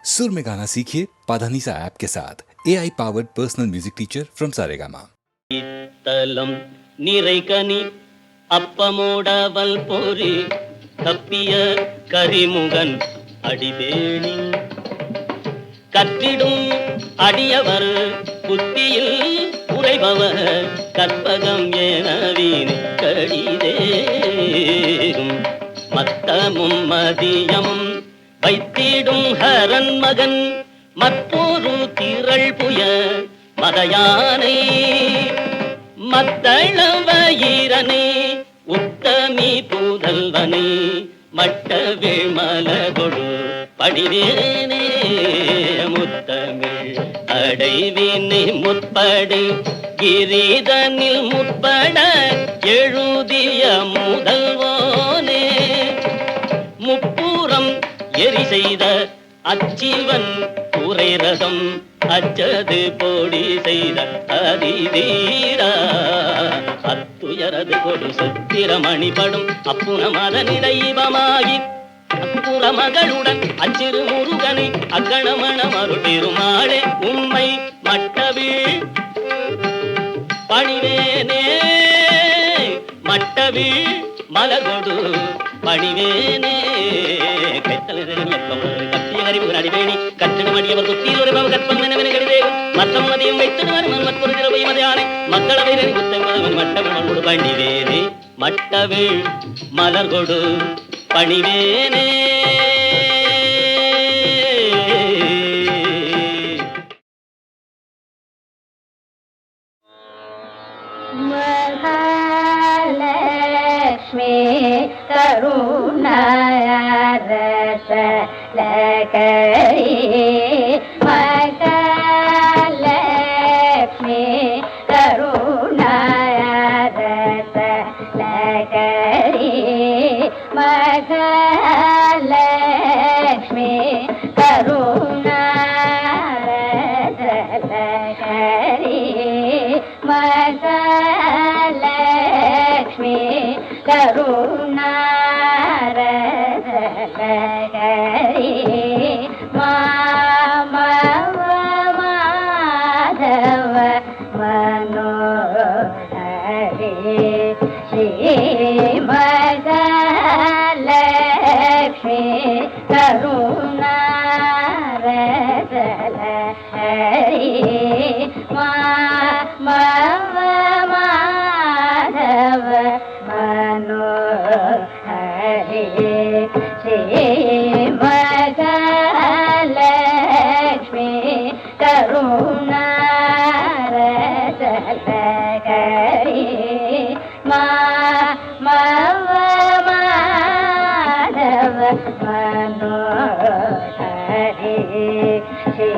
सुर में गाना सीखिए पाधानीसा ऐप के साथ AI powered personal music teacher from Saregama. தலம் நிறைகனி அப்பமோடவல் பொறி தப்பிய கரிமுகன் அடிவேணி கற்றிடும் அடியவர் புத்தியில் உரைபவர் கற்பகம் எனவின் கடிதேரும் மத்தமும் மதியமும் வைத்திடும் ஹரன் மகன் மற்றொரு திரள் புய மதயானை மத்தளவயிரனே உத்தமி புதல்வனே மட்ட விமலகொடு படிவேனே முத்தமிழ் அடைவினை முற்படை கிரீதனில் முற்பட எழுதிய முதல்வோனே முப்புறம் எரி செய்த அச்சிவன் உரை ரதம் அச்சது போடி செய்த அதிதீரா அத்துயரது கொடு சுத்திரமணிபடும் அப்புறமதனிடைவமாகி அப்புற மகளுடன் அச்சிறு முருகனை அக்கணமண மருட்டிருமாளே உண்மை மட்டவீழ் பணிவேனே மட்டவீழ் மலகொடு பணிவேனே அடிவேணி கற்றிடம் அடியவர் தொத்தியில் ஒரு கற்பம் எனவென கடிதேகும் மற்றம் மதியம் வைத்திடுவார் மற்றொரு திரவை மதையானை மக்களவை முத்தமன் மட்டவனோடு பணிவேனே மட்டவிழ் மலர்கொடு பணிவேனே. மகாலக்ஷ்மி கருணாரச லகரி மகாலக்ஷ்மி கருணாரச லகரி மகாலக்ஷ்மி கருணாரச லகரி மகாலக்ஷ்மி கருணாரசகரி மாமவ மாதவ மனோஹரி ஸ்ரீ மகாலக்ஷ்மி கருணாரசகரி மாமவ மாதவ மனோஹரி ஸ்ரீ மகாலக்ஷ்மி கருணாரசகரி மாமவ மாதவ மனோஹரி ஸ்ரீ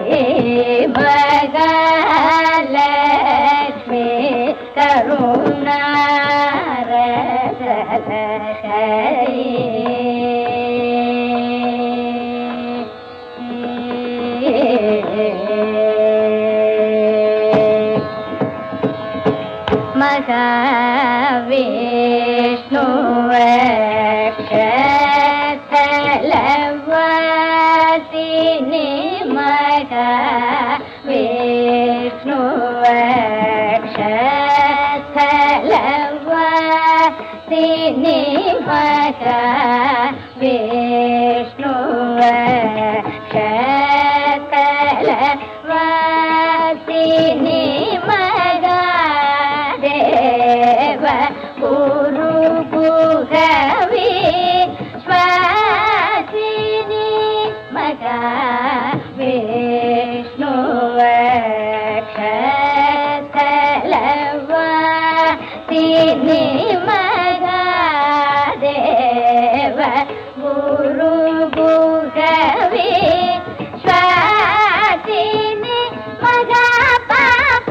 மகாலக்ஷ்மி கருணாரசகரி மகாவிஷ்ணு க்ஷலவசினி மகாவிஷ்ணு க்ஷலவசினி மகாவிஷ்ணு க்ஷலவசினி மகாதேவ குரு குகவி ஸ்வாசினி மகாவிஷ்ணு க்ஷலவசினி மகாதேவ குரு குகவி ஸ்வாசினி மகா பாப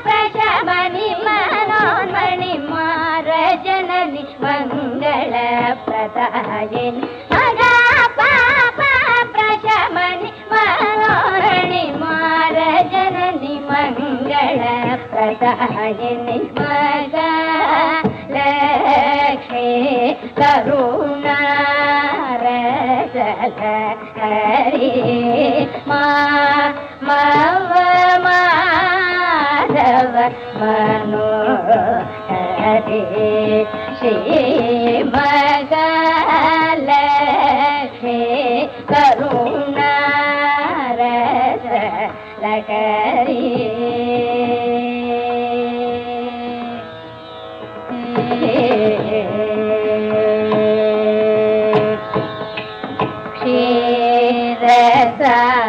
பிரசமணி மனோன்மணி மாரஜனனி மங்கள பிரதாயினி மகா பாப பிரசமணி மனோரணி மாரஜனனி மங்கள பிரதாயினி மகாலக்ஷ்மி கருணாரசகரி மவ மாதவ மனோஹரி ஸ்ரீ மகாலட்சுமி கருணாரச லகரி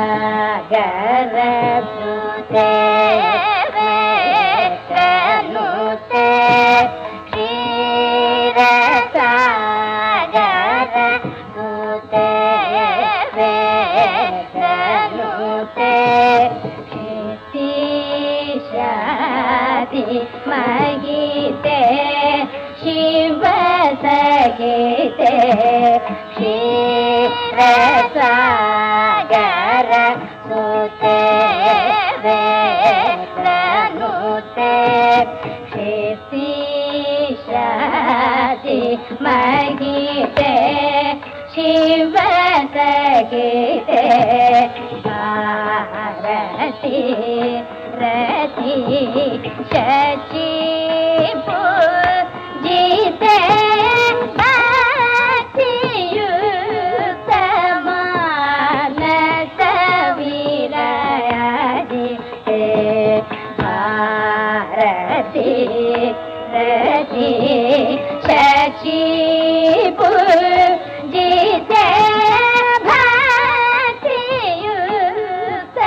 ಕ್ಷೀರಸಾಗರ ಸುತೆ ವೇಕನುತೆ ಕ್ಷೀರಸಾಗರ ಸುತೆ ವೇಕನುತೆ ಕ್ಷಿತಿಶಾದಿ ಮಹಿತೆ ಶಿವ ಸಹಿತೆ ಕ್ಷೀರಸಾಗರ ಸುತೆ ವೇಕನುತೆ ಕ್ಷಿತಿಶಾದಿ ಮಹಿತೆ ಶಿವ ಸಹಿತೆ ಭಾರತಿ ರತಿ ಶಚಿ ಪೂಜಿತೆ ಭಕ್ತಿಯುಕ್ತ ಮಾನಸ ವಿರಜಿತೆ ಭಾರತಿ ರತಿ ಶಚಿ ಪೂಜಿತೆ ಭಕ್ತಿಯುಕ್ತ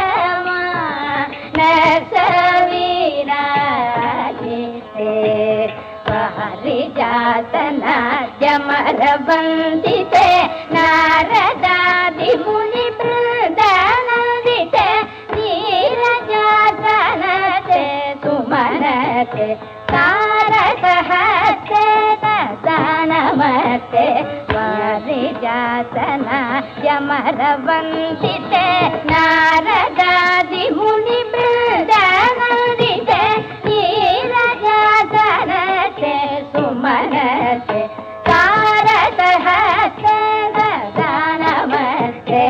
ಮಾನಸ ವಿರಜಿತೆ ಪಾರಿಜಾತನಾದ್ಯಮರ ವಂದಿತೆ ನಾರದಾದಿ ಮುನಿ ಬೃಂದಾನಂದಿತೆ ನೀರಜಾತನತೆ ಸುಮನತೆ ತಾರಕಹತೆ ದಾನಮತೆ ಪಾರಿಜಾತನಾದ್ಯಮರ ವಂದಿತೆ ನಾರದಾದಿ ಮುನಿ ಬೃಂದಾನಂದಿತೆ ನೀರಜಾತನತೆ ಸುಮನತೆ ತಾರಕಹತೆ ದಾನಮತೆ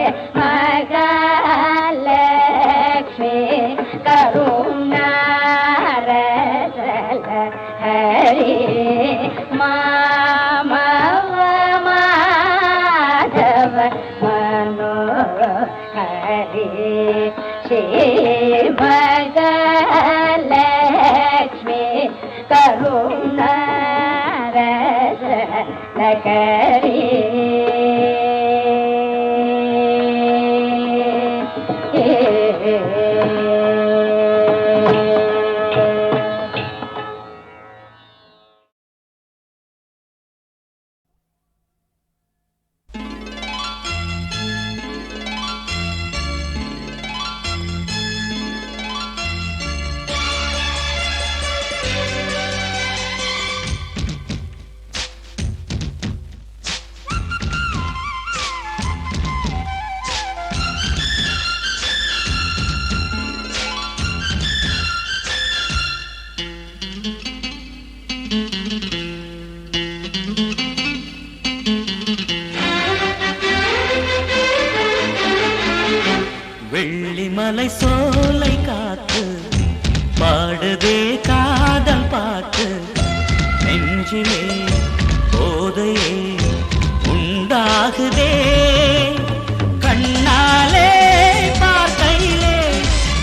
ಮಹಾಲಕ್ಷ್ಮಿ ಕರುಣಾರಸ ಹರಿ ಮವ ಮಾಧವ ಮನೋಹರಿ ಶ್ರೀ ಮಹಾಲಕ್ಷ್ಮಿ ಕರುಣಾರಸ ಲಕರಿ வெள்ளிமலை சோலை காத்து பாடுதே காதல் பாட்டு நெஞ்சிலே போதையே உண்டாகுதே கண்ணாலே பார்க்கையிலே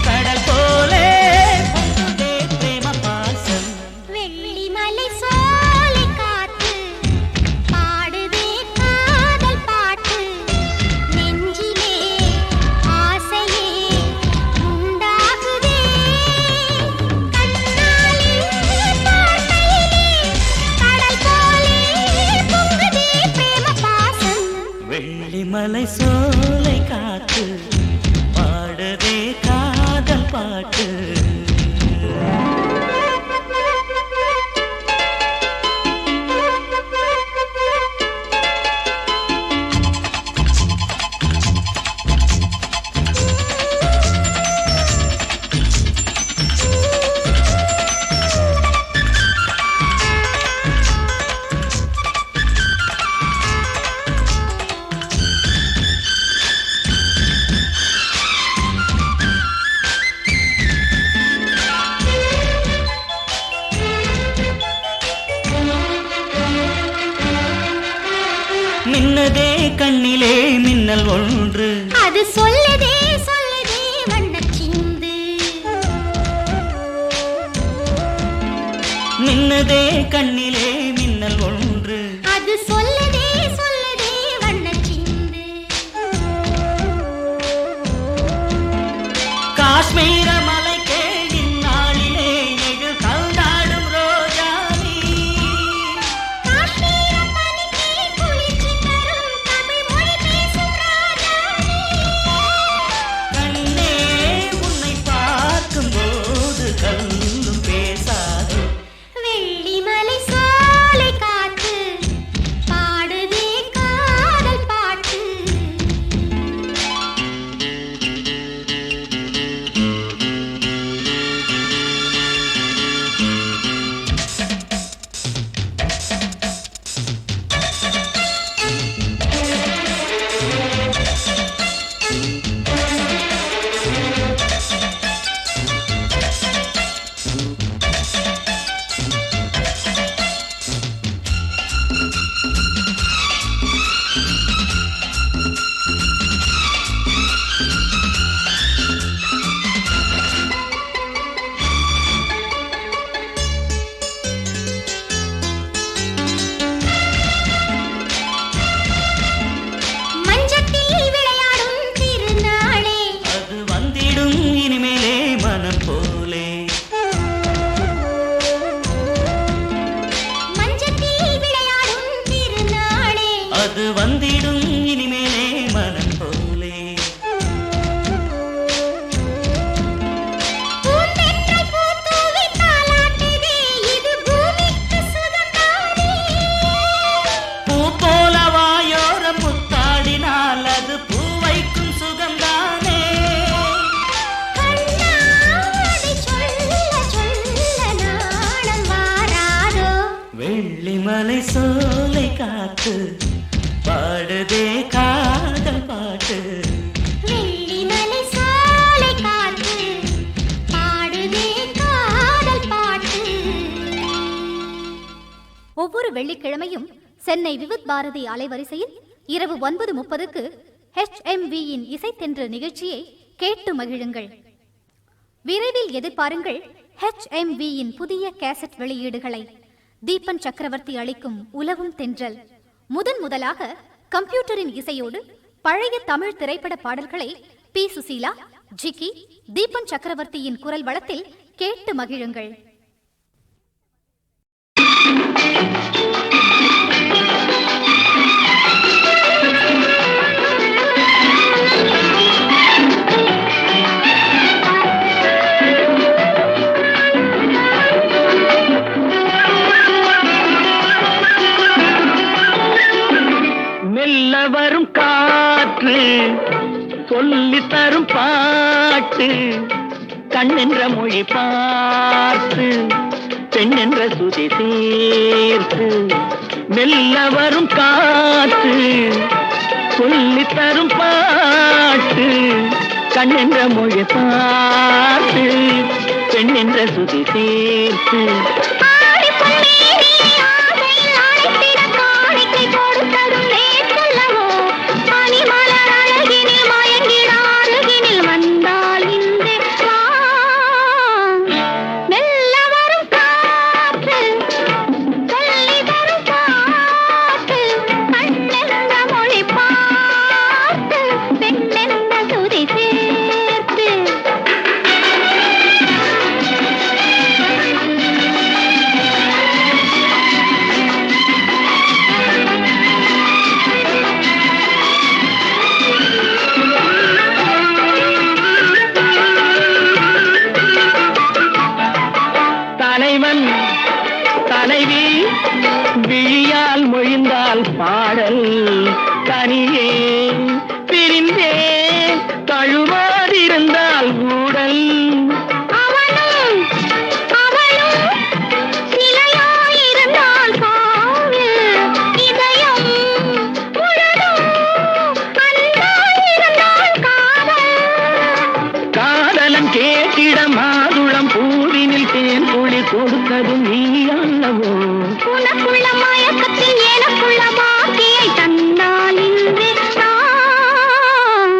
கடல் போலே பொங்குதே பிரேம பாசம் வெள்ளிமலை சோலை காத்து பாடுதே காதல் பாட்டு நெஞ்சிலே ஆசையே உண்டாகுதே கண்ணாலே பார்க்கையிலே கடல் போலே பொங்குதே பிரேம பாசம் சொல்லுதே சொல்லுதே வண்ணச்சிந்து. மின்னதே கண்ணிலே மின்னல் ஒன்று, அது சொல்லுதே சொல்லுதே வண்ணச்சிந்து. காஷ்மீர மலை கேடின் நாளிலே எகு கல்தாடும் ரோஜானி. காஷ்மீர பனிக்கே குளிர்ச்சி தரும் தமிழ் மொழி பேசும் ராஜானி. கண்ணே உன்னை பார்க்கும்போது கல்லும் பேசாது. வெள்ளிமலை சோலை காத்து பாடுதே காதல் பாட்டு. மஞ்சத்தில் விளையாடும் திருநாளே, அது வந்திடும் இனிமேலே மனம் போலே. மஞ்சத்தில் விளையாடும் திருநாளே. அது வந்திடும் இனிமேலே மனம் போலே. பூந்தென்றல் பூத்தூவி தாலாட்டுதே, இது பூமிக்கு சுகம்தானே. பூ போல வாயோரம் முத்தாடினால் அது பூ வைக்கும் சுகம்தானே. கண்ணாடி சொல்ல சொல்ல நாணம் வாராதோ. வெள்ளிமலை சோலை காத்து பாடுதே காதல் பாட்டு. வெள்ளிமலை சோலை காத்து பாடுதே காதல் பாட்டு. ஒவ்வொரு வெள்ளிக்கிழமையும் சென்னை விவித் பாரதி அலைவரிசையில் இரவு 9:30க்கு HMVயின் இசைத்தென்று நிகழ்ச்சியை கேட்டு மகிழுங்கள். விரைவில் எதிர்பாருங்கள் HMVயின் புதிய கேசட் வெளியீடுகளை. தீபன் சக்கரவர்த்தி அளிக்கும் உலவும் தென்றல் முதலாக கம்ப்யூட்டரின் இசையோடு பழைய தமிழ் திரைப்பட பாடல்களை பி. சுசீலா, ஜிக்கி, தீபன் சக்கரவர்த்தியின் குரல் வளத்தில் கேட்டு மகிழுங்கள். மெல்ல வரும் காற்று சொல்லி தரும் பாட்டு, கண்ணென்ற மொழி பார்த்து பெண்ணென்ற சுதி சேர்த்து. மெல்ல வரும் காற்று சொல்லி தரும் பாட்டு, கண்ணென்ற மொழி பார்த்து பெண்ணென்ற சுதி சேர்த்து. பாடல் தனியே பிரிந்தே தழுவாதிருந்தால் ஊடல். அவனும் அவளும் சிலையாயிருந்தால் காவு, இதயம் முழுதும் அன்பாயிருந்தால் காதல். காதலன் கேட்டிட மாதுளம் பூவினில் தேன் புளி கொடுத்ததும் நீ அல்லவோ. உனக்குள்ள மயக்கத்தில் எனக்குள்ள பாக்கியை தன்னால் இன்று நான்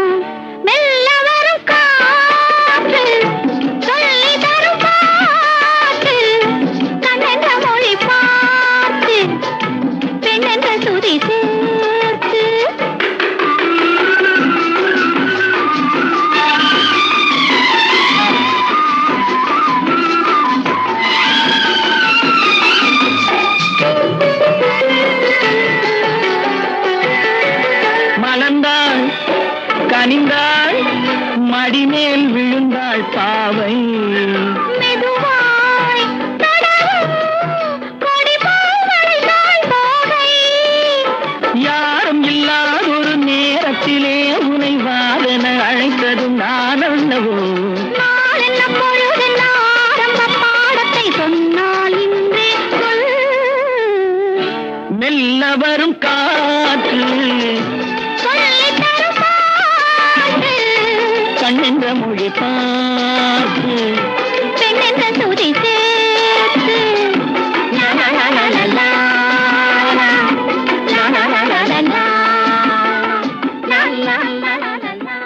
மடிமேல் விழுந்தாள் பாவை. மெதுவாய் தொடரும் கொடி போல் வளைந்தாள் தோகை. யாரும் இல்லாதொரு நேரத்திலே உனை வாரென அழைத்ததும் நான் அல்லவோ. நாள் என்ன பொழுதென்ன ஆரம்ப பாடத்தை சொன்னால் இன்றே சொல். மெல்ல வரும் காற்று சொல்லித் தரும் பாட்டு. கண்ணென்ற மொழி பார்த்து பெண்ணென்ற துதி சேர்த்து. லா லா லா லா லா லா. லா லா லா லா லா லா. லா லா லா லா லா லா.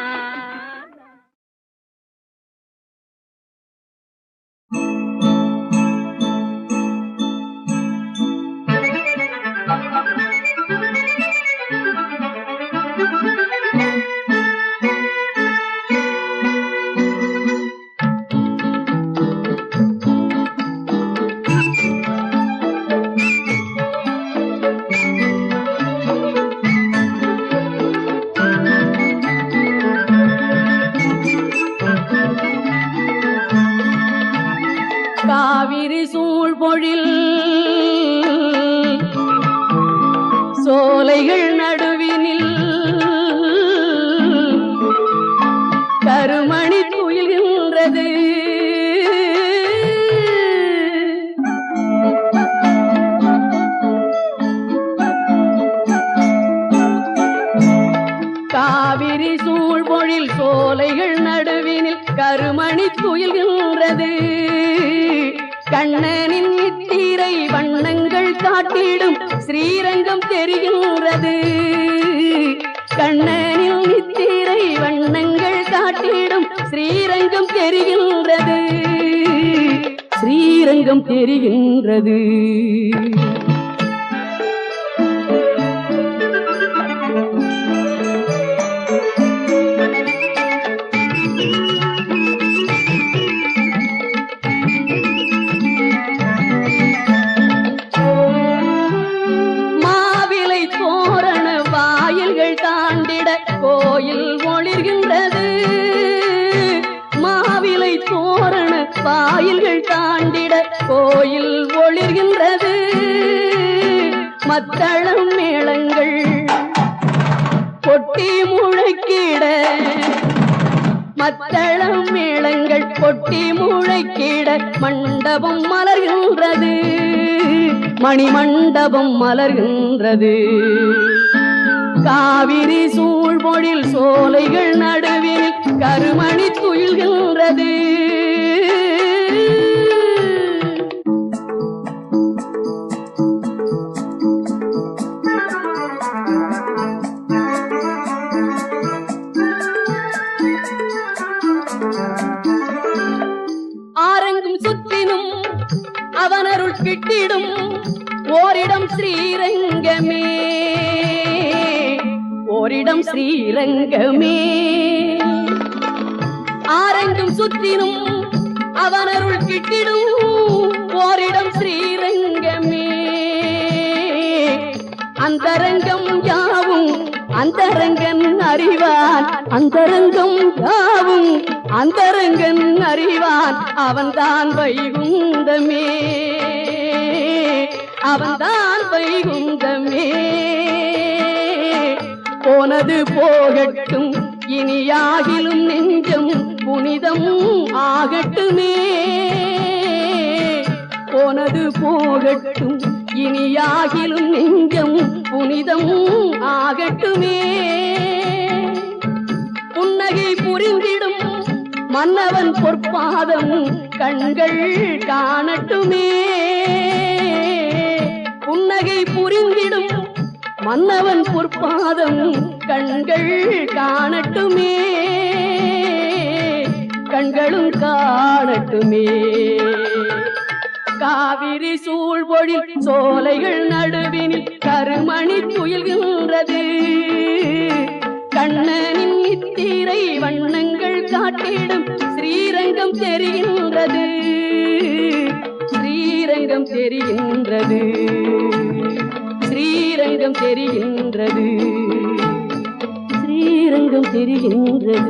காவிரி சூழ்பொழில் சோலைகள் நடுவினில் கருமணி துயில்கின்றது. காவிரி சூழ்பொழில் சோலைகள் நடுவினில் கருமணி துயில்கின்றது. கண்ணனின் நித்திரை வண்ணங்கள் காட்டிடும் ஸ்ரீரங்கம் தெரிகின்றது. கண்ணனின் நித்திரை வண்ணங்கள் காட்டிடும் ஸ்ரீரங்கம் தெரிகின்றது. ஸ்ரீரங்கம் தெரிகின்றது. மாவிலை தோரண வாயில்கள் தாண்டிட கோயில் ஒளிர்கின்றது. மாவிலை தோரண வாயில்கள் தாண்டிட கோயில் ஒளிர்கின்றது. மத்தளம் மேளங்கள் கொட்டி முழக்கிட. மத்தளம் மேளங்கள் கொட்டி முழக்கிட மண்டபம் மலர்கின்றது. மணிமண்டபம் மலர்கின்றது. காவிரி சூழ்பொழில் சோலைகள் நடுவில் கருமணி துயில்கின்றது. ஆரங்கும் சுற்றினும் அவனருள் கிட்டிடும் ஓரிடம் ஸ்ரீரங்கமே. ஓரிடம் ஸ்ரீரங்கமே. ஆரங்கும் சுற்றினும் அவனருள் கிட்டிடும் ஓரிடம் ஸ்ரீரங்கமே. அந்தரங்கம் யாவும் அந்தரங்கன் அறிவான். அந்தரங்கம் யாவும் அந்தரங்கன் அறிவான். அவன்தான் வைகுந்தமே. அவன்தான் வைகுந்தமே. போனது போகட்டும் இனியாகிலும் நெஞ்சம் புனிதம் ஆகட்டுமே. போனது போகட்டும் இனியாகிலும் நெஞ்சம் புனிதம் ஆகட்டுமே. புன்னகை புரிந்திடும் மன்னவன் பொற்பாதம் கண்கள் காணட்டுமே. புன்னகை புரிந்திடும் மன்னவன் பொற்பாதம் கண்கள் காணட்டுமே. கண்களும் காணட்டுமே. காவிரி சூழ்பொழில் சோலைகள் நடுவினில் கருமணி துயில்கின்றது. கண்ணனின் நித்திரை வண்ணங்கள் காட்டிடும் ஸ்ரீரங்கம் தெரிகின்றது. ஸ்ரீரங்கம் தெரிகின்றது. ஸ்ரீரங்கம் தெரிகின்றது. ஸ்ரீரங்கம் தெரிகின்றது.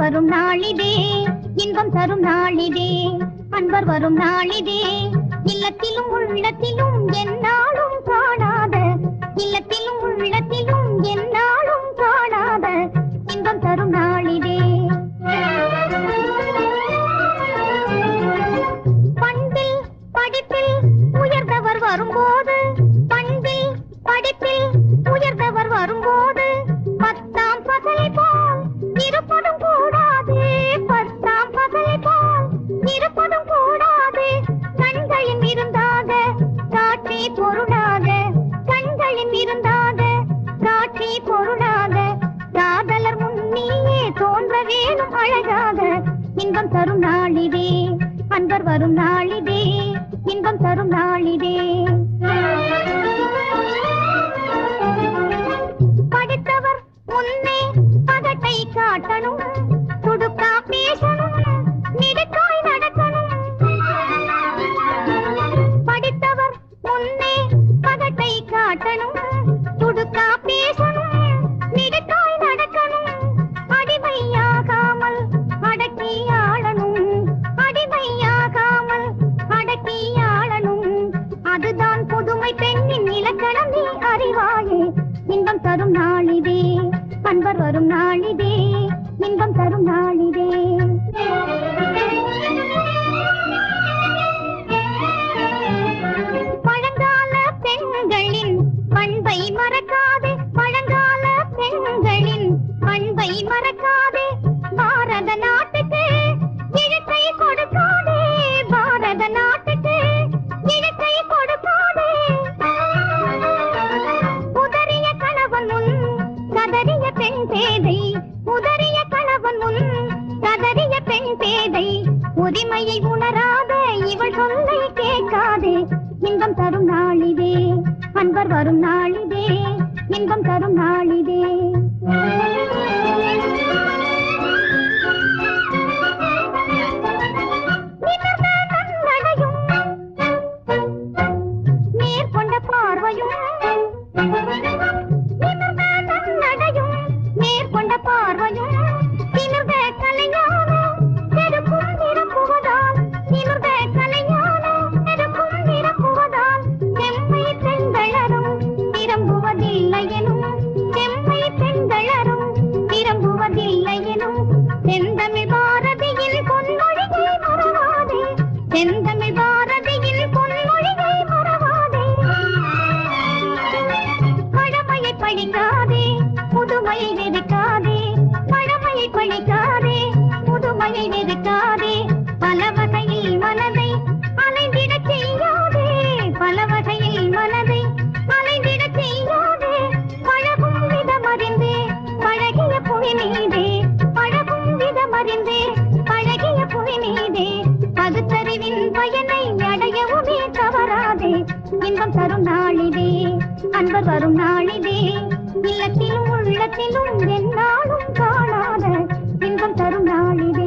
வரும் நாளிதே, இன்பம் தரும் நாளிதே, அன்பர் வரும் நாளிதே. இல்லத்திலும் உள்ளத்திலும் என்னாலும் காணாத, இல்லத்திலும் உள்ளத்திலும் என்னாலும் காணாத இன்பம் தரும் நாளிதே. பண்பில் படிப்பில் உயர்ந்தவர் வரும்போது, பண்பில் படிப்பில் உயர்ந்தவர் வரும்போது, பத்தாம் பகலை போல் இருப்பதும் கூடாது, பத்தாம் பகலை போல் இருப்பதும் கூடாது. கண்களின் இருந்தாக காட்சி பொருளாக, கண்களின் இருந்தாக காட்சி பொருளாக, காதலர் முன்னியே தோன்ற வேணும் அழகாக. இன்பம் தரும் நாளிதே, அன்பர் வரும் நாளிதே, இன்பம் தரும் நாளிதே. படித்தவர் முன்னே பகட்டை காட்டணும், துடுக்கா பேசணும், மிடுக்காய் நடக்கணும். படித்தவர் முன்னே பகட்டை காட்டணும், துடுக்கா பேசணும், மிடுக்காய் நடக்கணும். அடிமையாகாமல் அடக்கி ஆளணும், அடிமையாகாமல் அடக்கி ஆளணும். அதுதான் புதுமை பெண்ணின் இலக்கணம், நீ அறிவாயே. இன்பம் தரும் நாளிதே, அன்பர் வரும் நாளிதே, இன்பம் தரும் நாளிதே. பழங்கால பெண்களின் பண்பை மறக்காதே, பழங்கால பெண்களின் பண்பை மறக்காதே. பாரத நாட்டுக்கு இழுக்கை கொடுக்காதே, பாரத நாட்டுக்கு இழுக்கை கொடுக்காதே. உதறிய கணவன் முன் கதறிய பெண் பேதை, உதறிய கணவன் முன் கதறிய பெண் பேதை. உரிமையை உணராத இவள் சொல்லை கேட்காதே. இன்பம் தரும் நாளிதே, அன்பர் வரும் நாளிதே, இன்பம் தரும் நாளிதே. நேர்கொண்ட பார்வையும், நடையும், நேர்கொண்ட பார்வையும், திமிர்ந்த கலைஞான நெருப்பும் நிரப்புவதால், திமிர்ந்த கலைஞான நெருப்பும் நிரப்புவதால், செம்மை பெண்களரும் நிரம்புவதில்லை எனும், செம்மை பெண்களரும் நிரம்புவதில்லை எனும். செந்தமிழ் பாரதியின் பொன்மொழியை மறவாதே, செந்தமிழ் பாரதியின் பொன்மொழியை மறவாதே. பழமையை பழிக்காதே, புதுமையை வெறுக்காதே, பழமையை பழிக்காதே, புதுமையை வெறுக்காதே. பல வகையில் மனதை அலைந்திடச் செய்யாதே, பல வகையில் மனதை அலைந்திடச் செய்யாதே. பழகும் விதமறிந்தே பழகிய புவி மீதே, பழகும் விதமறிந்தே பழகிய புவி மீதே. பகுத்தறிவின் பயனை அடையவுமே தவறாதே. இன்பம் தரும் நாளிதே, அன்பர் வரும் நாளிதே, இல்லத்திலும் உள்ளத்திலும் என்னாலும் காணாத இன்பம் தரும் நாளிதே.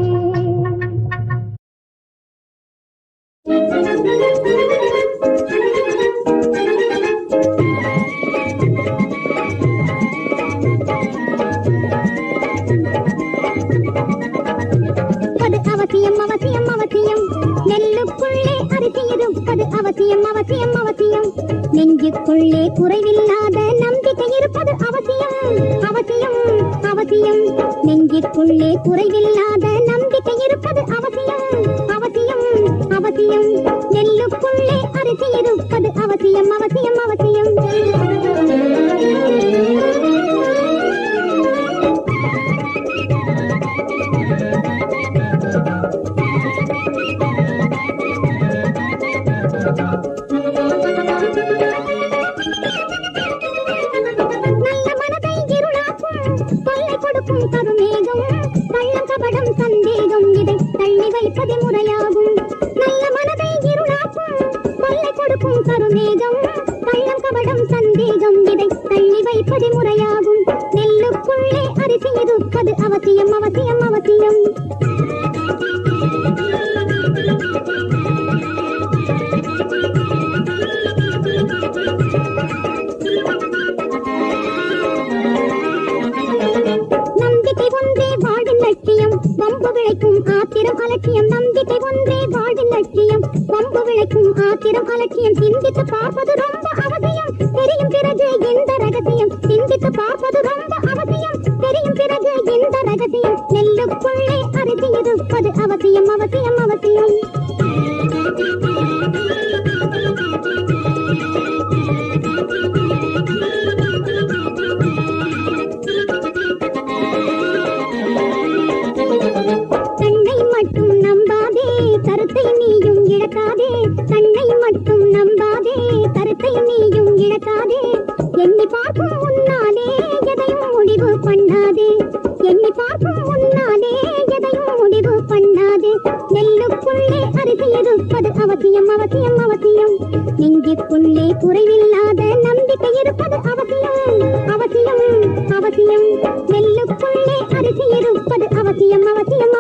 அது அவசியம் அவசியம் அவசியம், நெல்லுக்குள்ளே அரிசி இருப்பது அவசியம் அவசியம் அவசியம். நெஞ்சுக்குள்ளே குறைவில்லாத நம்பிக்கை இருப்பது அவசியம் அவசியம் அவசியம். நெஞ்சுக்குள்ளே குறைவில்லாத நம்பிக்கை இருப்பது அவசியம் அவசியம் அவசியம். நெல்லுக்குள்ளே அரிசி இருப்பது அவசியம் அவசியம் அவசியம். கருமேகம் கள்ளம் கபடம் சந்தேகம் இதை தள்ளி வைப்பது முறையாகும். நல்ல மனதை இருளாக்கும் கொள்ளை கொடுக்கும் கருமேகம் கள்ளம் கபடம் சந்தேகம் இதை தள்ளி வைப்பது முறையாகும். நெல்லுக்குள்ளே அரிசி இருப்பது அவசியம் அவசியம் அவசியம். அலட்சியம் சிந்தித்து பார்ப்பது ரொம்ப அவசியம் தெரியும் பிறகு இந்த ரகசியம் சிந்தித்து பார்ப்பது ரொம்ப அவசியம் தெரியும் பிறகு இந்த ரகசியம் நெல்லுக்குள்ளே அரிசி இருப்பது அவசியம் அவசியம் அவசியம் தன்னை மட்டும் நம்பாதே கருத்தை நீயும் இழக்காதே தன்னை மட்டும் நம்பாதே கருத்தை நீயும் இழக்காதே எண்ணி பார்க்கும் உன்னாலே எதையும் முடிவு பண்ணாதே எண்ணி பார்க்கும் உன்னாலே எதையும் முடிவு பண்ணாதே நெல்லுக்குள்ளே அரிசி இருப்பது அவசியம் அவசியம் அவசியம் நெஞ்சுக்குள்ளே குறைவில்லாத நம்பிக்கை இருப்பது அவசியம் அவசியம் அவசியம் நெல்லுக்குள்ளே அரிசி இருப்பது அவசியம் அவசியம்